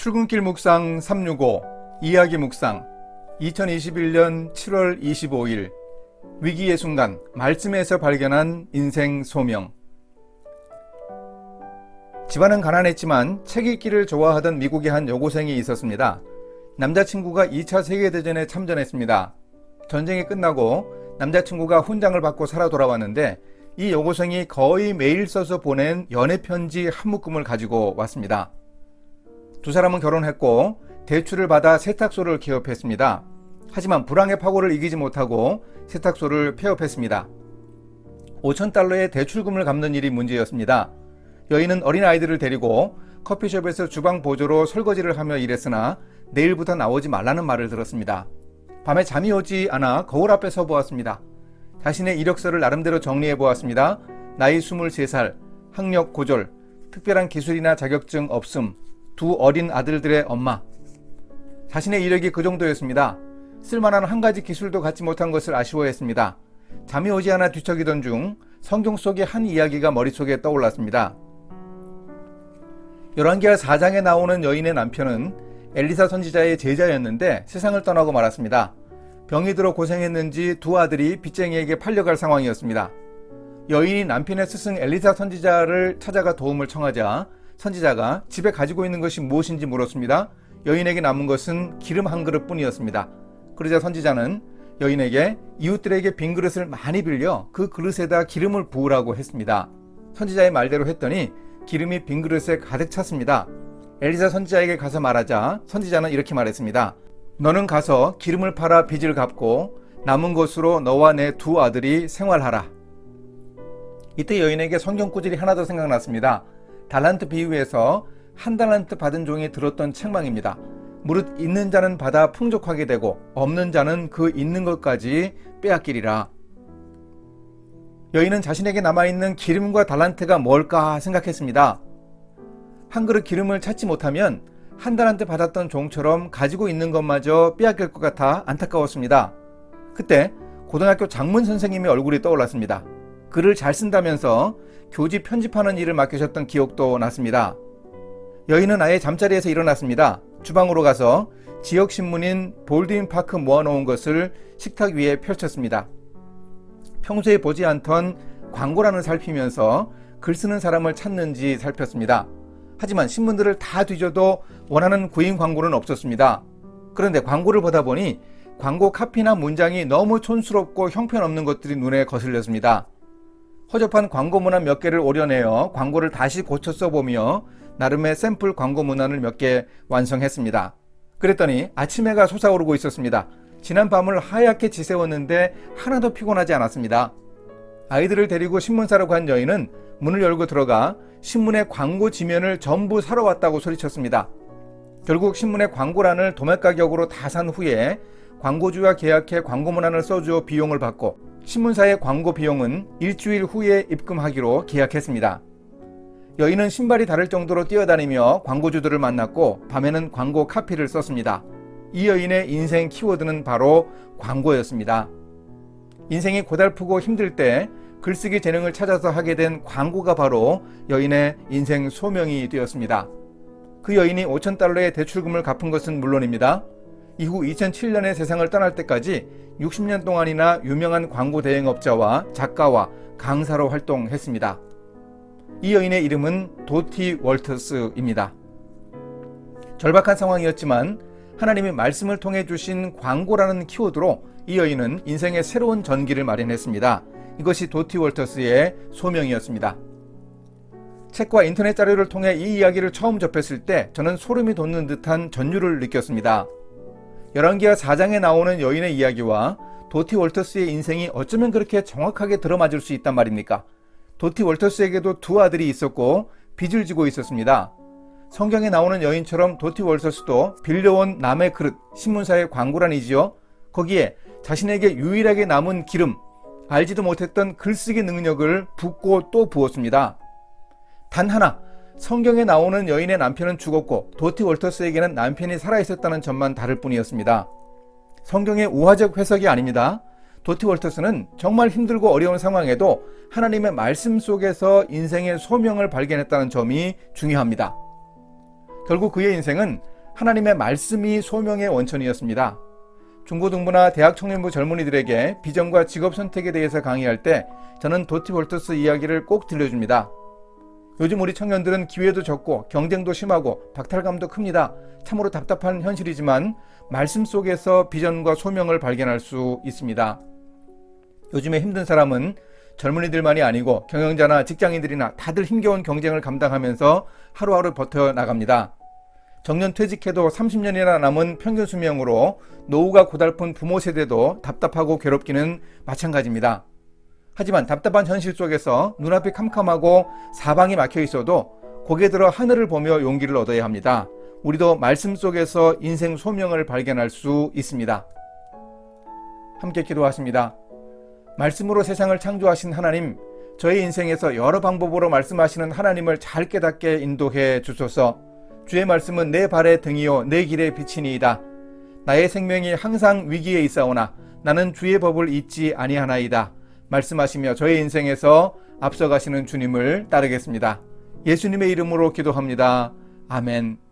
출근길 묵상 365 이야기 묵상 2021년 7월 25일 위기의 순간 말씀에서 발견한 인생 소명. 집안은 가난했지만 책 읽기를 좋아하던 미국의 한 여고생이 있었습니다. 남자친구가 2차 세계대전에 참전했습니다. 전쟁이 끝나고 남자친구가 훈장을 받고 살아 돌아왔는데 이 여고생이 거의 매일 써서 보낸 연애편지 한 묶음을 가지고 왔습니다. 두 사람은 결혼했고 대출을 받아 세탁소를 개업했습니다. 하지만 불황의 파고를 이기지 못하고 세탁소를 폐업했습니다. $5,000의 대출금을 갚는 일이 문제였습니다. 여인은 어린아이들을 데리고 커피숍에서 주방 보조로 설거지를 하며 일했으나 내일부터 나오지 말라는 말을 들었습니다. 밤에 잠이 오지 않아 거울 앞에 서 보았습니다. 자신의 이력서를 나름대로 정리해 보았습니다. 나이 23살, 학력 고졸, 특별한 기술이나 자격증 없음, 두 어린 아들들의 엄마. 자신의 이력이 그 정도였습니다. 쓸만한 한 가지 기술도 갖지 못한 것을 아쉬워했습니다. 잠이 오지 않아 뒤척이던 중 성경 속의 한 이야기가 머릿속에 떠올랐습니다. 열왕기하 4장에 나오는 여인의 남편은 엘리사 선지자의 제자였는데 세상을 떠나고 말았습니다. 병이 들어 고생했는지 두 아들이 빚쟁이에게 팔려갈 상황이었습니다. 여인이 남편의 스승 엘리사 선지자를 찾아가 도움을 청하자 선지자가 집에 가지고 있는 것이 무엇인지 물었습니다. 여인에게 남은 것은 기름 한 그릇 뿐이었습니다. 그러자 선지자는 여인에게 이웃들에게 빈 그릇을 많이 빌려 그 그릇에다 기름을 부으라고 했습니다. 선지자의 말대로 했더니 기름이 빈 그릇에 가득 찼습니다. 엘리사 선지자에게 가서 말하자 선지자는 이렇게 말했습니다. 너는 가서 기름을 팔아 빚을 갚고 남은 것으로 너와 내 두 아들이 생활하라. 이때 여인에게 성경 구절이 하나 더 생각났습니다. 달란트 비유에서 한 달란트 받은 종이 들었던 책망입니다. 무릇 있는 자는 받아 풍족하게 되고 없는 자는 그 있는 것까지 빼앗기리라. 여인은 자신에게 남아있는 기름과 달란트가 뭘까 생각했습니다. 한 그릇 기름을 찾지 못하면 한 달란트 받았던 종처럼 가지고 있는 것마저 빼앗길 것 같아 안타까웠습니다. 그때 고등학교 장문 선생님의 얼굴이 떠올랐습니다. 글을 잘 쓴다면서 교지 편집하는 일을 맡기셨던 기억도 났습니다. 여인은 아예 잠자리에서 일어났습니다. 주방으로 가서 지역 신문인 볼드윈 파크 모아놓은 것을 식탁 위에 펼쳤습니다. 평소에 보지 않던 광고란을 살피면서 글 쓰는 사람을 찾는지 살폈습니다. 하지만 신문들을 다 뒤져도 원하는 구인 광고는 없었습니다. 그런데 광고를 보다 보니 광고 카피나 문장이 너무 촌스럽고 형편없는 것들이 눈에 거슬렸습니다. 허접한 광고 문안 몇 개를 오려내어 광고를 다시 고쳐 써보며 나름의 샘플 광고 문안을 몇 개 완성했습니다. 그랬더니 아침 해가 솟아오르고 있었습니다. 지난 밤을 하얗게 지새웠는데 하나도 피곤하지 않았습니다. 아이들을 데리고 신문사로 간 여인은 문을 열고 들어가 신문의 광고 지면을 전부 사러 왔다고 소리쳤습니다. 결국 신문의 광고란을 도매 가격으로 다 산 후에 광고주와 계약해 광고 문안을 써주어 비용을 받고 신문사의 광고 비용은 일주일 후에 입금하기로 계약했습니다. 여인은 신발이 다를 정도로 뛰어다니며 광고주들을 만났고 밤에는 광고 카피를 썼습니다. 이 여인의 인생 키워드는 바로 광고였습니다. 인생이 고달프고 힘들 때 글쓰기 재능을 찾아서 하게 된 광고가 바로 여인의 인생 소명이 되었습니다. 그 여인이 $5,000의 대출금을 갚은 것은 물론입니다. 이후 2007년에 세상을 떠날 때까지 60년 동안이나 유명한 광고 대행업자와 작가와 강사로 활동했습니다. 이 여인의 이름은 도티 월터스입니다. 절박한 상황이었지만 하나님의 말씀을 통해 주신 광고라는 키워드로 이 여인은 인생의 새로운 전기를 마련했습니다. 이것이 도티 월터스의 소명이었습니다. 책과 인터넷 자료를 통해 이 이야기를 처음 접했을 때 저는 소름이 돋는 듯한 전율을 느꼈습니다. 열왕기하 4장에 나오는 여인의 이야기와 도티 월터스의 인생이 어쩌면 그렇게 정확하게 들어맞을 수 있단 말입니까? 도티 월터스에게도 두 아들이 있었고 빚을 지고 있었습니다. 성경에 나오는 여인처럼 도티 월터스도 빌려온 남의 그릇, 신문사의 광고란이지요. 거기에 자신에게 유일하게 남은 기름, 알지도 못했던 글쓰기 능력을 붓고 또 부었습니다. 단 하나, 성경에 나오는 여인의 남편은 죽었고 도티 월터스에게는 남편이 살아있었다는 점만 다를 뿐이었습니다. 성경의 우화적 해석이 아닙니다. 도티 월터스는 정말 힘들고 어려운 상황에도 하나님의 말씀 속에서 인생의 소명을 발견했다는 점이 중요합니다. 결국 그의 인생은 하나님의 말씀이 소명의 원천이었습니다. 중고등부나 대학 청년부 젊은이들에게 비전과 직업 선택에 대해서 강의할 때 저는 도티 볼터스 이야기를 꼭 들려줍니다. 요즘 우리 청년들은 기회도 적고 경쟁도 심하고 박탈감도 큽니다. 참으로 답답한 현실이지만 말씀 속에서 비전과 소명을 발견할 수 있습니다. 요즘에 힘든 사람은 젊은이들만이 아니고 경영자나 직장인들이나 다들 힘겨운 경쟁을 감당하면서 하루하루 버텨나갑니다. 정년 퇴직해도 30년이나 남은 평균 수명으로 노후가 고달픈 부모 세대도 답답하고 괴롭기는 마찬가지입니다. 하지만 답답한 현실 속에서 눈앞이 캄캄하고 사방이 막혀 있어도 고개 들어 하늘을 보며 용기를 얻어야 합니다. 우리도 말씀 속에서 인생 소명을 발견할 수 있습니다. 함께 기도하십니다. 말씀으로 세상을 창조하신 하나님, 저의 인생에서 여러 방법으로 말씀하시는 하나님을 잘 깨닫게 인도해 주소서. 주의 말씀은 내 발의 등이요 내 길의 빛이니이다. 나의 생명이 항상 위기에 있사오나 나는 주의 법을 잊지 아니하나이다. 말씀하시며 저의 인생에서 앞서가시는 주님을 따르겠습니다. 예수님의 이름으로 기도합니다. 아멘.